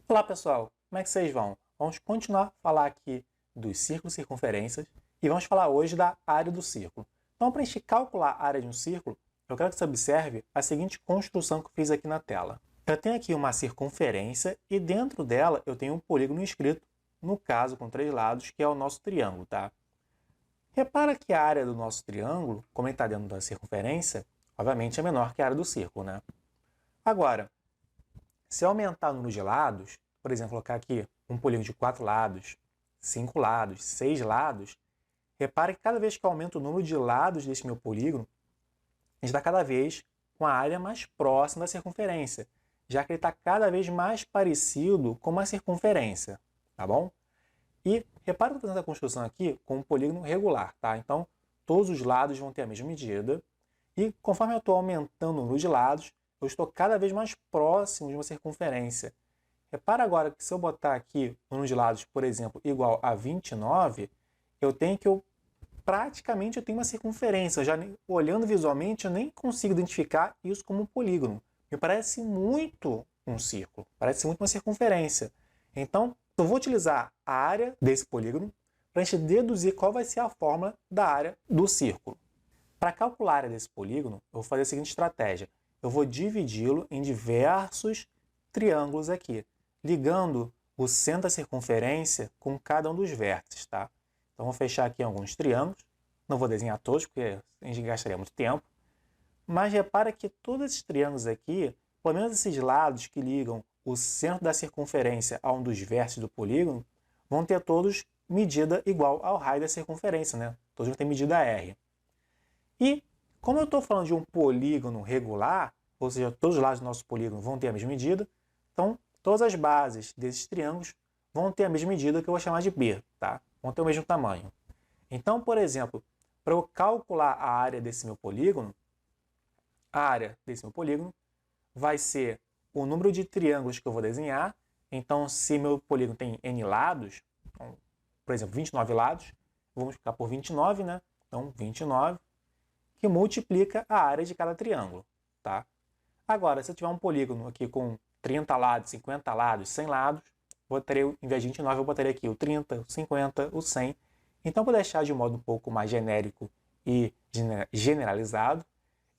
Olá pessoal, como é que vocês vão? Vamos continuar a falar aqui dos círculos e circunferências e vamos falar hoje da área do círculo. Então, para a gente calcular a área de um círculo, eu quero que você observe a seguinte construção que eu fiz aqui na tela. Eu tenho aqui uma circunferência e dentro dela eu tenho um polígono inscrito, no caso com 3 lados, que é o nosso triângulo, tá? Repara que a área do nosso triângulo, como ele está dentro da circunferência, obviamente é menor que a área do círculo, né? Agora, se eu aumentar o número de lados, por exemplo, colocar aqui um polígono de 4 lados, 5 lados, 6 lados, repare que cada vez que eu aumento o número de lados desse meu polígono, a gente está cada vez com a área mais próxima da circunferência, já que ele está cada vez mais parecido com uma circunferência, tá bom? E repare que eu estou fazendo a construção aqui com um polígono regular, tá? Então, todos os lados vão ter a mesma medida, e conforme eu estou aumentando o número de lados, eu estou cada vez mais próximo de uma circunferência. Repara agora que se eu botar aqui o número de lados, por exemplo, igual a 29, eu tenho que praticamente eu tenho uma circunferência. Olhando visualmente, eu nem consigo identificar isso como um polígono. Me parece muito um círculo, parece muito uma circunferência. Então, eu vou utilizar a área desse polígono para a gente deduzir qual vai ser a fórmula da área do círculo. Para calcular a área desse polígono, eu vou fazer a seguinte estratégia. Eu vou dividi-lo em diversos triângulos aqui, ligando o centro da circunferência com cada um dos vértices, tá? Então, vou fechar aqui alguns triângulos. Não vou desenhar todos, porque a gente gastaria muito tempo. Mas repara que todos esses triângulos aqui, pelo menos esses lados que ligam o centro da circunferência a um dos vértices do polígono, vão ter todos medida igual ao raio da circunferência, né? Todos vão ter medida R. E, como eu estou falando de um polígono regular, ou seja, todos os lados do nosso polígono vão ter a mesma medida, então todas as bases desses triângulos vão ter a mesma medida que eu vou chamar de B, tá? Vão ter o mesmo tamanho. Então, por exemplo, para eu calcular a área desse meu polígono, a área desse meu polígono vai ser o número de triângulos que eu vou desenhar. Então, se meu polígono tem N lados, então, por exemplo, 29 lados, vou multiplicar por 29, né? Então, 29, que multiplica a área de cada triângulo, tá? Agora, se eu tiver um polígono aqui com 30 lados, 50 lados, 100 lados, em vez de 29, eu botaria aqui o 30, o 50, o 100. Então, para deixar de um modo um pouco mais genérico e generalizado,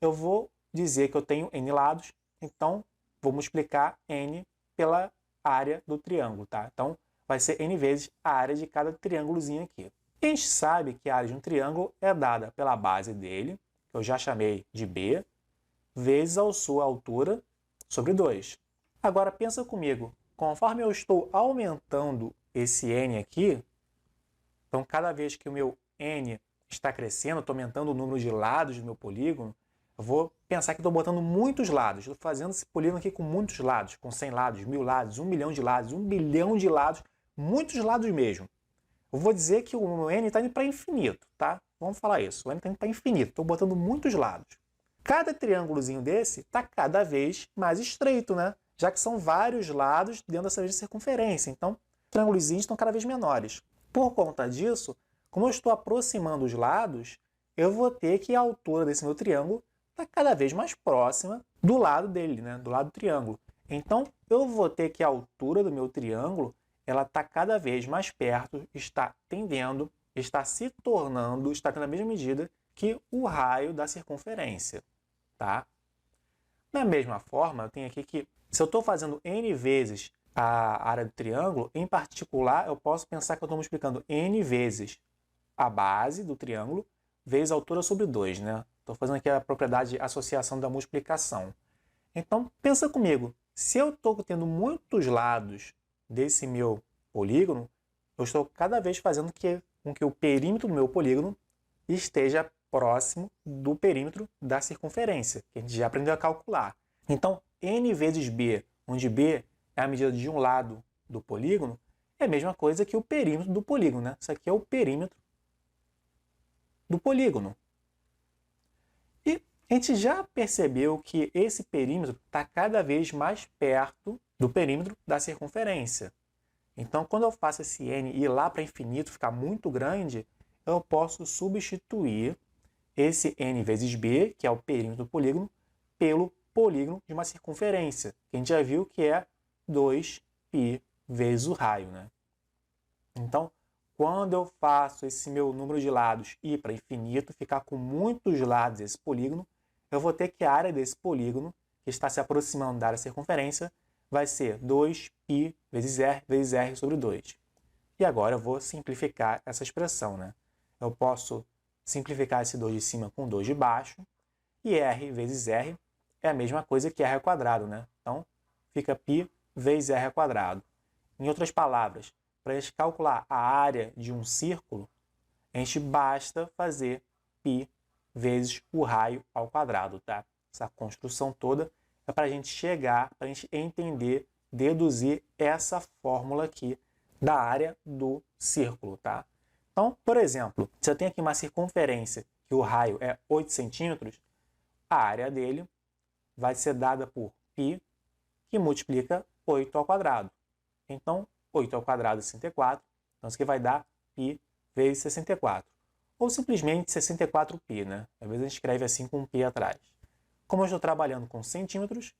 eu vou dizer que eu tenho N lados, então vou multiplicar N pela área do triângulo, tá? Então, vai ser N vezes a área de cada triângulozinho aqui. E a gente sabe que a área de um triângulo é dada pela base dele, que eu já chamei de B, vezes a sua altura sobre 2. Agora, pensa comigo, conforme eu estou aumentando esse N aqui, então cada vez que o meu N está crescendo, estou aumentando o número de lados do meu polígono, eu vou pensar que estou botando muitos lados. Estou fazendo esse polígono aqui com muitos lados, com 100 lados, 1000 lados, 1 milhão de lados, 1 bilhão de lados, muitos lados mesmo. Eu vou dizer que o meu N está indo para infinito, tá? Vamos falar isso. O N está indo para infinito. Estou botando muitos lados. Cada triângulozinho desse está cada vez mais estreito, né? Já que são vários lados dentro dessa mesma circunferência. Então, os triângulozinhos estão cada vez menores. Por conta disso, como eu estou aproximando os lados, eu vou ter que a altura desse meu triângulo está cada vez mais próxima do lado dele, né? Do lado do triângulo. Então, eu vou ter que a altura do meu triângulo ela está cada vez mais perto, está tendendo, está se tornando, está tendo a mesma medida que o raio da circunferência, tá? Da mesma forma, eu tenho aqui que, se eu estou fazendo N vezes a área do triângulo, em particular, eu posso pensar que eu estou multiplicando N vezes a base do triângulo vezes a altura sobre 2, né? Estou fazendo aqui a propriedade de associação da multiplicação. Então, pensa comigo, se eu estou tendo muitos lados desse meu polígono, eu estou cada vez fazendo com que o perímetro do meu polígono esteja próximo do perímetro da circunferência, que a gente já aprendeu a calcular. Então, N vezes B, onde B é a medida de um lado do polígono, é a mesma coisa que o perímetro do polígono, né? Isso aqui é o perímetro do polígono. E a gente já percebeu que esse perímetro está cada vez mais perto do perímetro da circunferência. Então, quando eu faço esse N ir lá para infinito, ficar muito grande, eu posso substituir esse N vezes B, que é o perímetro do polígono, pelo polígono de uma circunferência, que a gente já viu que é 2 π vezes o raio, né? Então, quando eu faço esse meu número de lados ir para infinito, ficar com muitos lados esse polígono, eu vou ter que a área desse polígono, que está se aproximando da área circunferência, vai ser 2π vezes r sobre 2. E agora eu vou simplificar essa expressão, né? Eu posso simplificar esse 2 de cima com 2 de baixo, e r vezes r é a mesma coisa que r ao quadrado, né? Então, fica π vezes r ao quadrado. Em outras palavras, para a gente calcular a área de um círculo, a gente basta fazer π vezes o raio ao quadrado, tá? Essa construção toda é para a gente chegar, para a gente entender, deduzir essa fórmula aqui da área do círculo, tá? Então, por exemplo, se eu tenho aqui uma circunferência que o raio é 8 centímetros, a área dele vai ser dada por π, que multiplica 8 ao quadrado. Então, 8 ao quadrado é 64, então isso aqui vai dar π vezes 64. Ou simplesmente 64π, né? Às vezes a gente escreve assim com um π atrás. Como eu estou trabalhando com centímetros,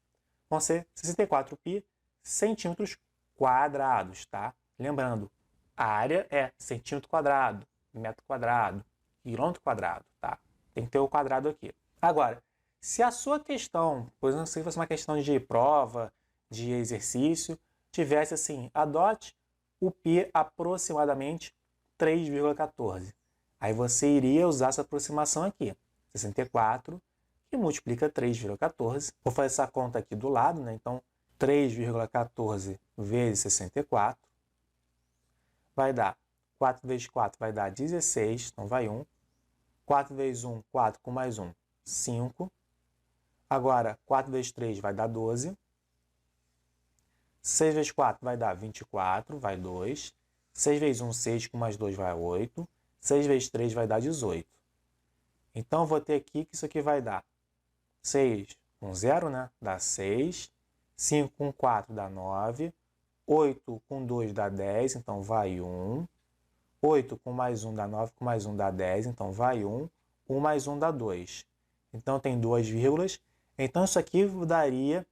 vão ser 64π centímetros quadrados, tá? Lembrando, a área é centímetro quadrado, metro quadrado, quilômetro quadrado, tá? Tem que ter o quadrado aqui. Agora, se a sua questão, por exemplo, se fosse uma questão de prova, de exercício, tivesse assim, adote o π aproximadamente 3,14. Aí você iria usar essa aproximação aqui, 64, que multiplica 3,14. Vou fazer essa conta aqui do lado, né? Então, 3,14 vezes 64 vai dar 4 vezes 4 vai dar 16, então vai 1. 4 vezes 1, 4 com mais 1, 5. Agora, 4 vezes 3 vai dar 12. 6 vezes 4 vai dar 24, vai 2. 6 vezes 1, 6, com mais 2 vai 8. 6 vezes 3 vai dar 18. Então, eu vou ter aqui que isso aqui vai dar 6 com 0, né? Dá 6. 5 com 4 dá 9. 8 com 2 dá 10, então vai 1. 8 com mais 1 dá 9, com mais 1 dá 10, então vai 1. 1 mais 1 dá 2. Então, tem 2 vírgulas. Então, isso aqui daria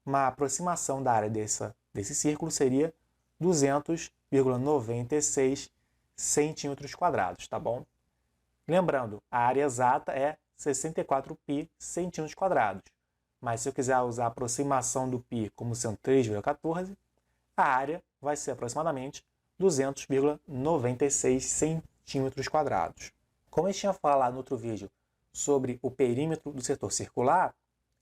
uma aproximação da área desse círculo, seria 200,96 centímetros quadrados, tá bom? Lembrando, a área exata é 64π centímetros quadrados. Mas se eu quiser usar a aproximação do π como sendo 3,14, a área vai ser aproximadamente 200,96 centímetros quadrados. Como eu tinha falado no outro vídeo sobre o perímetro do setor circular,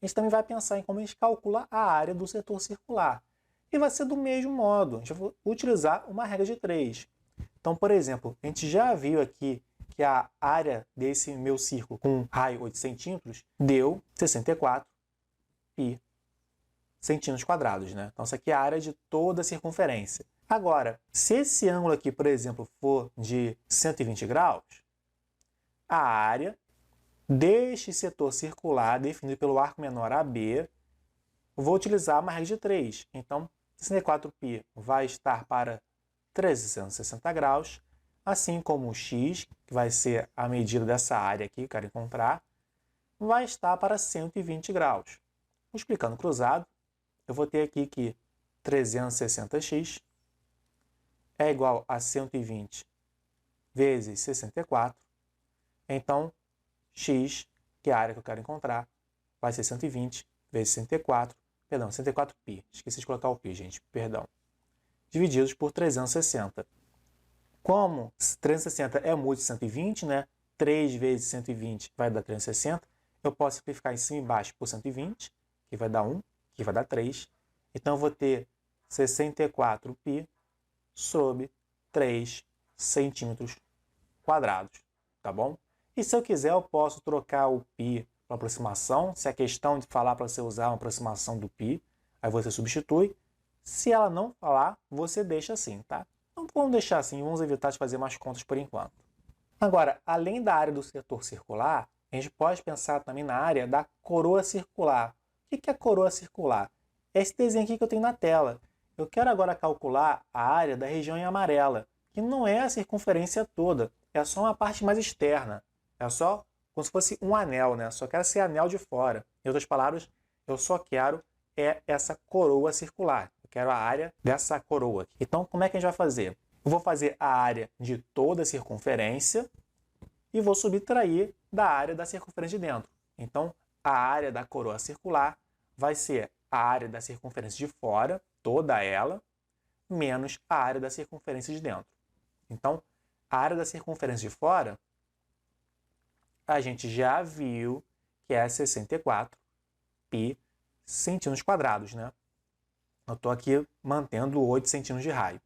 a gente também vai pensar em como a gente calcula a área do setor circular. E vai ser do mesmo modo, a gente vai utilizar uma regra de 3. Então, por exemplo, a gente já viu aqui que a área desse meu círculo com raio 8 centímetros deu 64 π centímetros quadrados, né? Então, isso aqui é a área de toda a circunferência. Agora, se esse ângulo aqui, por exemplo, for de 120 graus, a área deste setor circular, definido pelo arco menor AB, eu vou utilizar uma regra de 3. Então, 64π vai estar para 360 graus, assim como o x, que vai ser a medida dessa área aqui que eu quero encontrar, vai estar para 120 graus. Multiplicando cruzado, eu vou ter aqui que 360x é igual a 120 vezes 64. Então, x, que é a área que eu quero encontrar, vai ser 120 vezes 64, perdão, 104π. Esqueci de colocar o π, gente, perdão. Divididos por 360. Como 360 é múltiplo de 120, né? 3 vezes 120 vai dar 360. Eu posso simplificar em cima e embaixo por 120, que vai dar 1, que vai dar 3. Então, eu vou ter 64π sobre 3 centímetros quadrados, tá bom? E se eu quiser, eu posso trocar o π para aproximação. Se a questão de falar para você usar uma aproximação do π, aí você substitui. Se ela não falar, você deixa assim, tá? Então, vamos deixar assim, vamos evitar de fazer mais contas por enquanto. Agora, além da área do setor circular, a gente pode pensar também na área da coroa circular. O que é a coroa circular? É esse desenho aqui que eu tenho na tela. Eu quero agora calcular a área da região em amarela, que não é a circunferência toda, é só uma parte mais externa. É só como se fosse um anel, né? Só quero esse anel de fora. Em outras palavras, eu só quero essa coroa circular. Eu quero a área dessa coroa. Então, como é que a gente vai fazer? Eu vou fazer a área de toda a circunferência e vou subtrair da área da circunferência de dentro. Então, a área da coroa circular vai ser a área da circunferência de fora, toda ela, menos a área da circunferência de dentro. Então, a área da circunferência de fora, a gente já viu que é 64 pi centímetros quadrados, né? Eu estou aqui mantendo 8 centímetros de raio.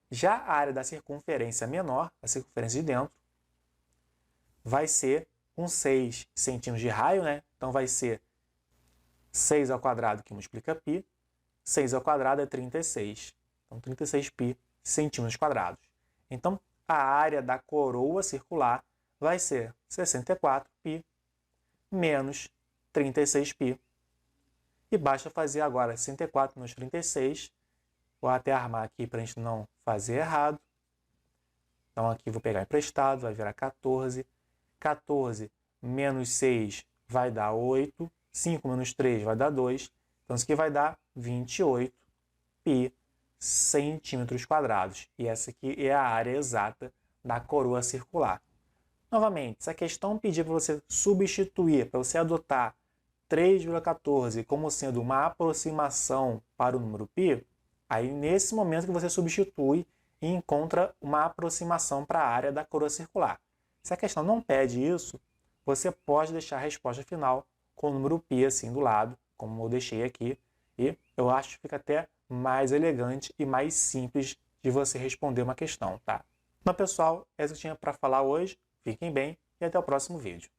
Já a área da circunferência menor, a circunferência de dentro, vai ser com 6 centímetros de raio, né? Então vai ser 6 ao quadrado que multiplica π. 6 ao quadrado é 36. Então 36 π centímetros quadrados. Então a área da coroa circular vai ser 64 π menos 36 π. E basta fazer agora 64 menos 36. Vou até armar aqui para a gente não fazer errado. Então aqui vou pegar emprestado, vai virar 14. 14 menos 6 vai dar 8. 5 menos 3 vai dar 2. Então isso aqui vai dar 28 π centímetros quadrados. E essa aqui é a área exata da coroa circular. Novamente, se a questão pedir para você substituir, para você adotar 3,14 como sendo uma aproximação para o número π, aí nesse momento que você substitui e encontra uma aproximação para a área da coroa circular. Se a questão não pede isso, você pode deixar a resposta final com o número π assim do lado, como eu deixei aqui, e eu acho que fica até mais elegante e mais simples de você responder uma questão, tá? Então, pessoal, é isso que eu tinha para falar hoje. Fiquem bem e até o próximo vídeo.